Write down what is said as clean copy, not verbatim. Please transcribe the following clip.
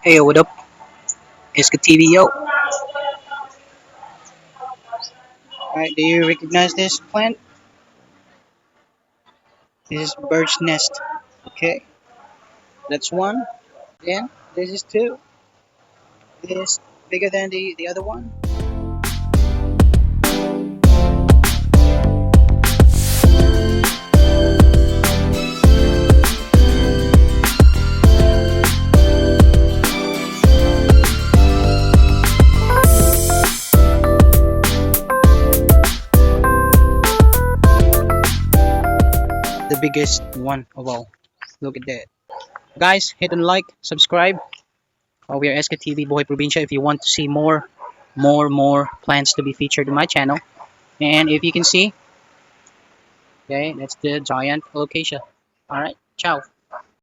Hey, what up? It's Yo. Alright, do you recognize this plant? This is bird's nest. Okay, that's one. Then this is two. This bigger than the other one. The biggest one of all. Look at that. Guys, hit and like, subscribe. We are SKTV Boy Provincia if you want to see more plants to be featured in my channel. And if you can see, okay, that's the giant alocasia. Alright, ciao.